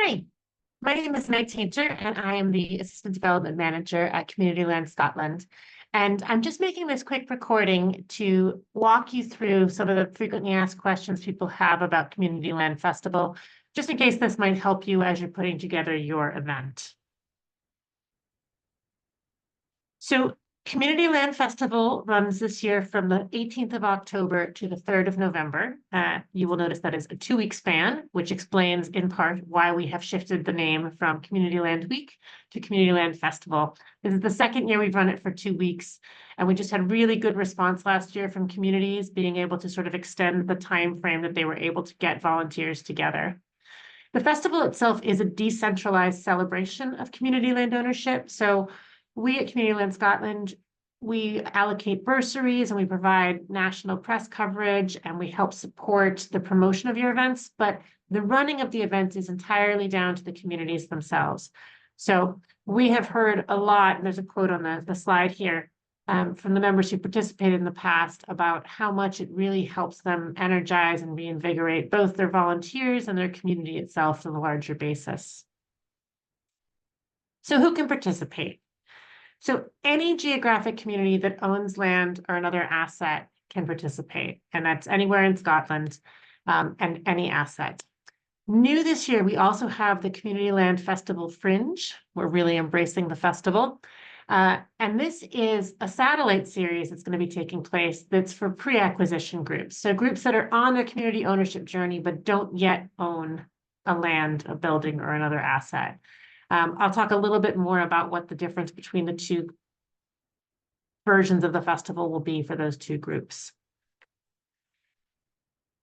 Hi, my name is Meg Tainter, and I am the Assistant Development Manager at Community Land Scotland. And I'm just making this quick recording to walk you through some of the frequently asked questions people have about Community Land Festival, just in case this might help you as you're putting together your event. So Community Land Festival runs this year from the 18th of October to the 3rd of November. You will notice that is a 2-week span, which explains in part why we have shifted the name from Community Land Week to Community Land Festival. This is the second year we've run it for 2 weeks, and we just had really good response last year from communities being able to sort of extend the time frame that they were able to get volunteers together. The festival itself is a decentralized celebration of community land ownership. So we at Community Land Scotland, we allocate bursaries and we provide national press coverage and we help support the promotion of your events, but the running of the events is entirely down to the communities themselves. So we have heard a lot, and there's a quote on the slide here, from the members who participated in the past about how much it really helps them energize and reinvigorate both their volunteers and their community itself on a larger basis. So who can participate? So any geographic community that owns land or another asset can participate, and that's anywhere in Scotland, and any asset. New this year, we also have the Community Land Festival Fringe. We're really embracing the festival. And this is a satellite series that's going to be taking place that's for pre-acquisition groups. So groups that are on their community ownership journey, but don't yet own a land, a building, or another asset. I'll talk a little bit more about what the difference between the two versions of the festival will be for those two groups.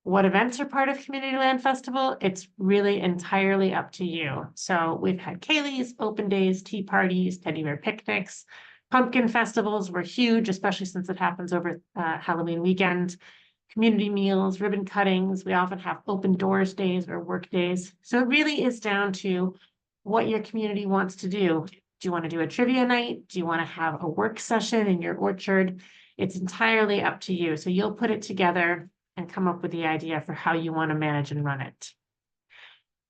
What events are part of Community Land Festival? It's really entirely up to you. So we've had ceilidhs, open days, tea parties, teddy bear picnics. Pumpkin festivals were huge, especially since it happens over Halloween weekend. Community meals, ribbon cuttings. We often have open doors days or work days. So it really is down to what your community wants to do. Do you want to do a trivia night? Do you want to have a work session in your orchard? It's entirely up to you. So you'll put it together and come up with the idea for how you want to manage and run it.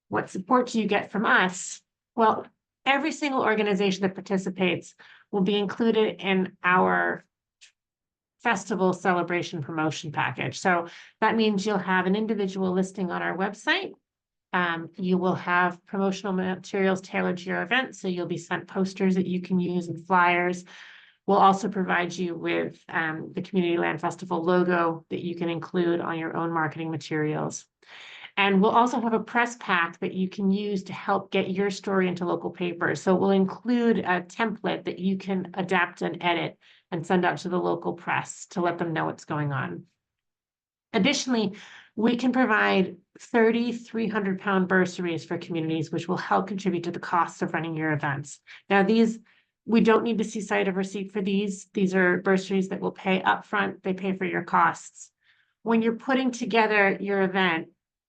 What support do you get from us? Well, every single organization that participates will be included in our festival celebration promotion package. So that means you'll have an individual listing on our website. You will have promotional materials tailored to your event. So you'll be sent posters that you can use and flyers. We'll also provide you with the Community Land Festival logo that you can include on your own marketing materials. And we'll also have a press pack that you can use to help get your story into local papers. So we'll include a template that you can adapt and edit and send out to the local press to let them know what's going on. Additionally, we can provide 30 300-pound bursaries for communities, which will help contribute to the costs of running your events. Now, we don't need to see site of receipt for these. These are bursaries that will pay upfront. They pay for your costs. When you're putting together your event,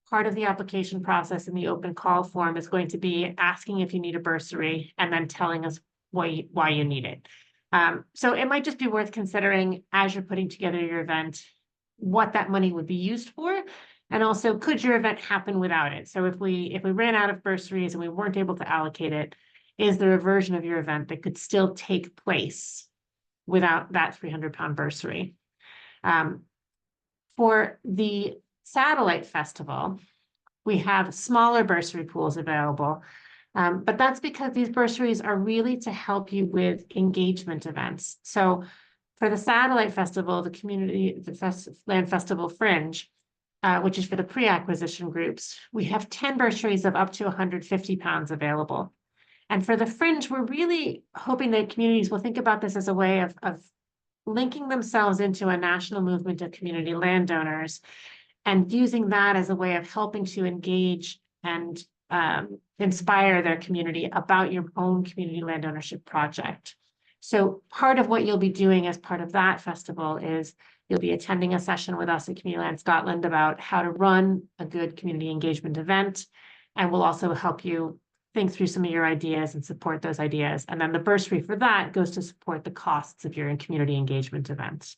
part of the application process in the open call form is going to be asking if you need a bursary and then telling us why you need it. So it might just be worth considering as you're putting together your event, what that money would be used for. And also, could your event happen without it? So if we ran out of bursaries and we weren't able to allocate it, is there a version of your event that could still take place without that 300-pound bursary? For the satellite festival, we have smaller bursary pools available, but that's because these bursaries are really to help you with engagement events. So for the satellite festival, the Land Festival Fringe, which is for the pre-acquisition groups, we have 10 bursaries of up to 150 pounds available. And for the Fringe, we're really hoping that communities will think about this as a way of linking themselves into a national movement of community landowners and using that as a way of helping to engage and inspire their community about your own community land ownership project. So part of what you'll be doing as part of that festival is you'll be attending a session with us at Community Land Scotland about how to run a good community engagement event. And we'll also help you think through some of your ideas and support those ideas. And then the bursary for that goes to support the costs of your community engagement events.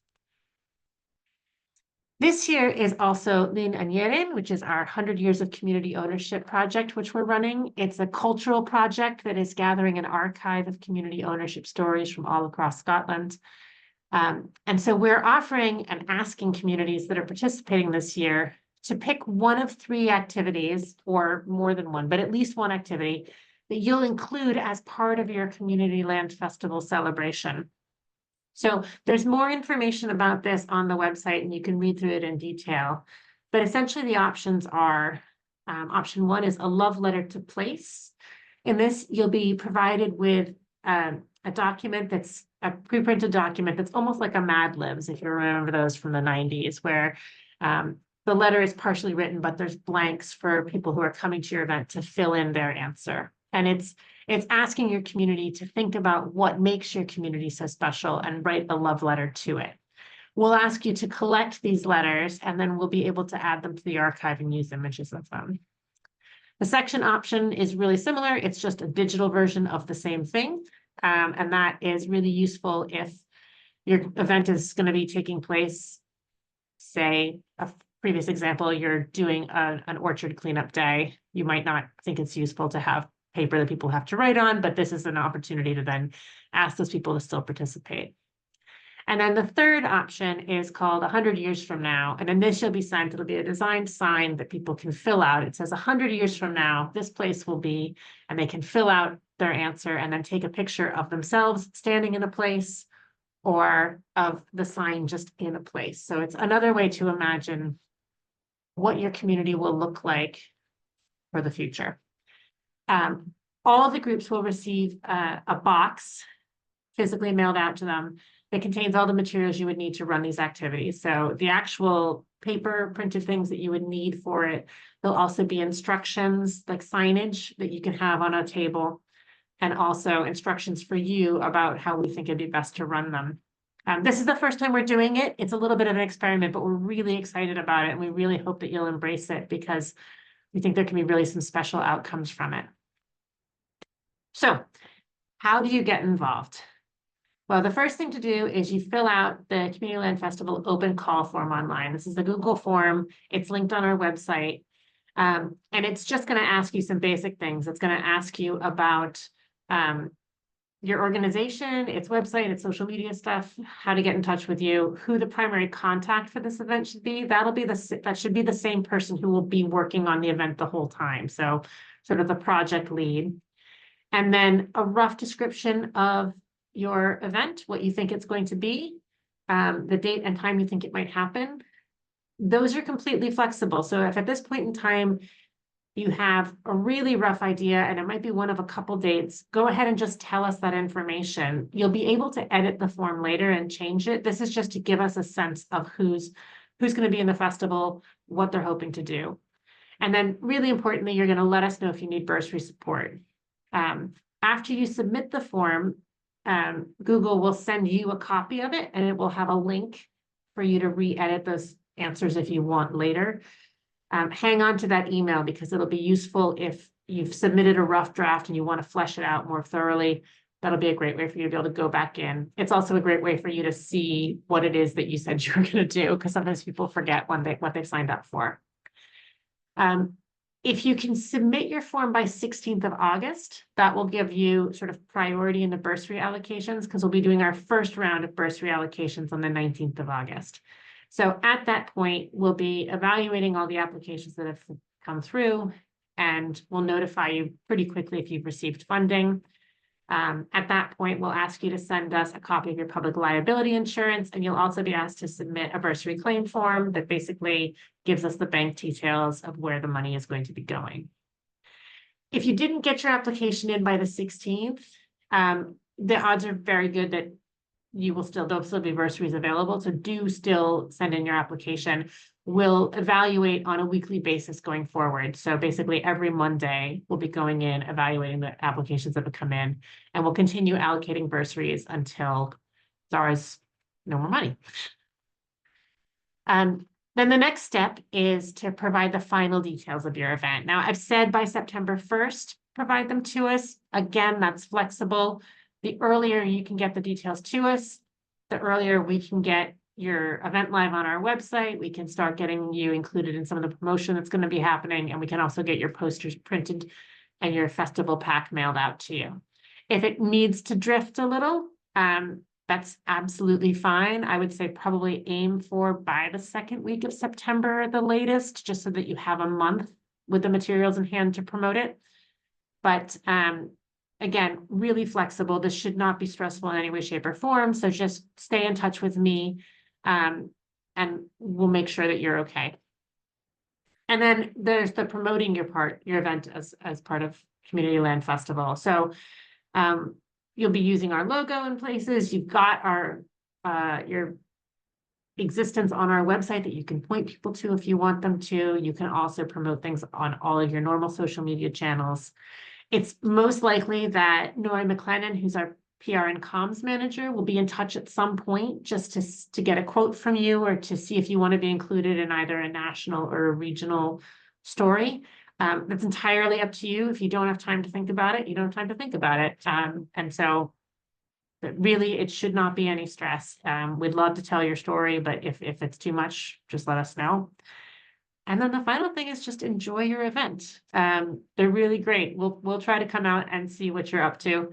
This year is also Lin Anyeren, which is our 100 Years of Community Ownership project, which we're running. It's a cultural project that is gathering an archive of community ownership stories from all across Scotland. And so we're offering and asking communities that are participating this year to pick one of 3 activities, or more than one, but at least one activity that you'll include as part of your Community Land Festival celebration. So there's more information about this on the website, and you can read through it in detail. But essentially the options are, option 1 is a love letter to place. In this, you'll be provided with a document that's a pre-printed document that's almost like a Mad Libs, if you remember those from the 90s, where the letter is partially written, but there's blanks for people who are coming to your event to fill in their answer. And it's asking your community to think about what makes your community so special and write a love letter to it. We'll ask you to collect these letters, and then we'll be able to add them to the archive and use images of them. The section option is really similar. It's just a digital version of the same thing. And that is really useful if your event is going to be taking place, say, a previous example, you're doing an orchard cleanup day. You might not think it's useful to have paper that people have to write on, but this is an opportunity to then ask those people to still participate. And then the third option is called 100 years from now. And in this, you'll be signed. It'll be a designed sign that people can fill out. It says 100 years from now, this place will be, and they can fill out their answer and then take a picture of themselves standing in a place or of the sign just in a place. So it's another way to imagine what your community will look like for the future. All of the groups will receive a box physically mailed out to them that contains all the materials you would need to run these activities. So the actual paper printed things that you would need for it. There'll also be instructions like signage that you can have on a table, and also instructions for you about how we think it'd be best to run them. This is the first time we're doing it. It's a little bit of an experiment, but we're really excited about it. And we really hope that you'll embrace it because we think there can be really some special outcomes from it. So how do you get involved? Well, the first thing to do is you fill out the Community Land Festival open call form online. This is the Google form. It's linked on our website. And it's just going to ask you some basic things. It's going to ask you about your organization, its website, its social media stuff, how to get in touch with you, who the primary contact for this event should be. That should be the same person who will be working on the event the whole time. So sort of the project lead. And then a rough description of your event, what you think it's going to be, the date and time you think it might happen. Those are completely flexible. So if at this point in time you have a really rough idea and it might be one of a couple dates, go ahead and just tell us that information. You'll be able to edit the form later and change it. This is just to give us a sense of who's going to be in the festival, what they're hoping to do. And then really importantly, you're going to let us know if you need bursary support. After you submit the form, Google will send you a copy of it, and it will have a link for you to re-edit those answers if you want later. Hang on to that email because it'll be useful if you've submitted a rough draft and you want to flesh it out more thoroughly. That'll be a great way for you to be able to go back in. It's also a great way for you to see what it is that you said you were going to do, because sometimes people forget what they've signed up for. If you can submit your form by 16th of August, that will give you sort of priority in the bursary allocations, because we'll be doing our first round of bursary allocations on the 19th of August. So at that point, we'll be evaluating all the applications that have come through, and we'll notify you pretty quickly if you've received funding. At that point, we'll ask you to send us a copy of your public liability insurance, and you'll also be asked to submit a bursary claim form that basically gives us the bank details of where the money is going to be going. If you didn't get your application in by the 16th, the odds are very good that there'll still be bursaries available. So do still send in your application. We'll evaluate on a weekly basis going forward. So basically every Monday, we'll be going in, evaluating the applications that have come in, and we'll continue allocating bursaries until there is no more money. Then the next step is to provide the final details of your event. Now, I've said by September 1st, provide them to us. Again, that's flexible. The earlier you can get the details to us, the earlier we can get your event live on our website. We can start getting you included in some of the promotion that's going to be happening, and we can also get your posters printed and your festival pack mailed out to you. If it needs to drift a little, that's absolutely fine. I would say probably aim for by the second week of September at the latest, just so that you have a month with the materials in hand to promote it. But again, really flexible. This should not be stressful in any way, shape, or form. So just stay in touch with me, and we'll make sure that you're okay. And then there's the promoting your event as part of Community Land Festival. So you'll be using our logo in places. You've got our your existence on our website that you can point people to if you want them to. You can also promote things on all of your normal social media channels. It's most likely that Nori McLennan, who's our PR and comms manager, will be in touch at some point just to get a quote from you or to see if you want to be included in either a national or a regional story. That's entirely up to you. If you don't have time to think about it, you don't have time to think about it. And so but really, it should not be any stress. We'd love to tell your story, but if it's too much, just let us know. And then the final thing is just enjoy your event. They're really great. We'll try to come out and see what you're up to.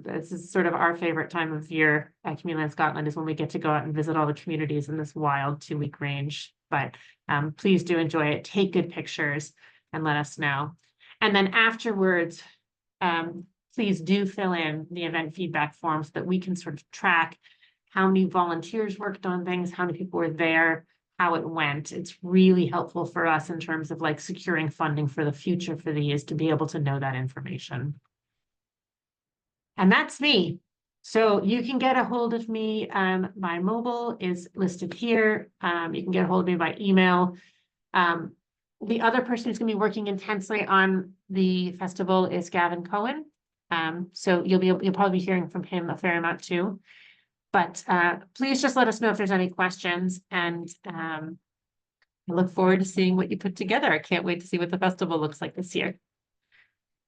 This is sort of our favorite time of year at Community Land Scotland, is when we get to go out and visit all the communities in this wild 2-week range. But please do enjoy it. Take good pictures and let us know. And then afterwards, please do fill in the event feedback form so that we can sort of track how many volunteers worked on things, how many people were there, how it went. It's really helpful for us in terms of like securing funding for the future for these, to be able to know that information. And that's me. So you can get a hold of me. My mobile is listed here. You can get a hold of me by email. The other person who's going to be working intensely on the festival is Gavin Cohen. So you'll probably be hearing from him a fair amount too. But please just let us know if there's any questions, and I look forward to seeing what you put together. I can't wait to see what the festival looks like this year.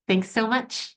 Thanks so much.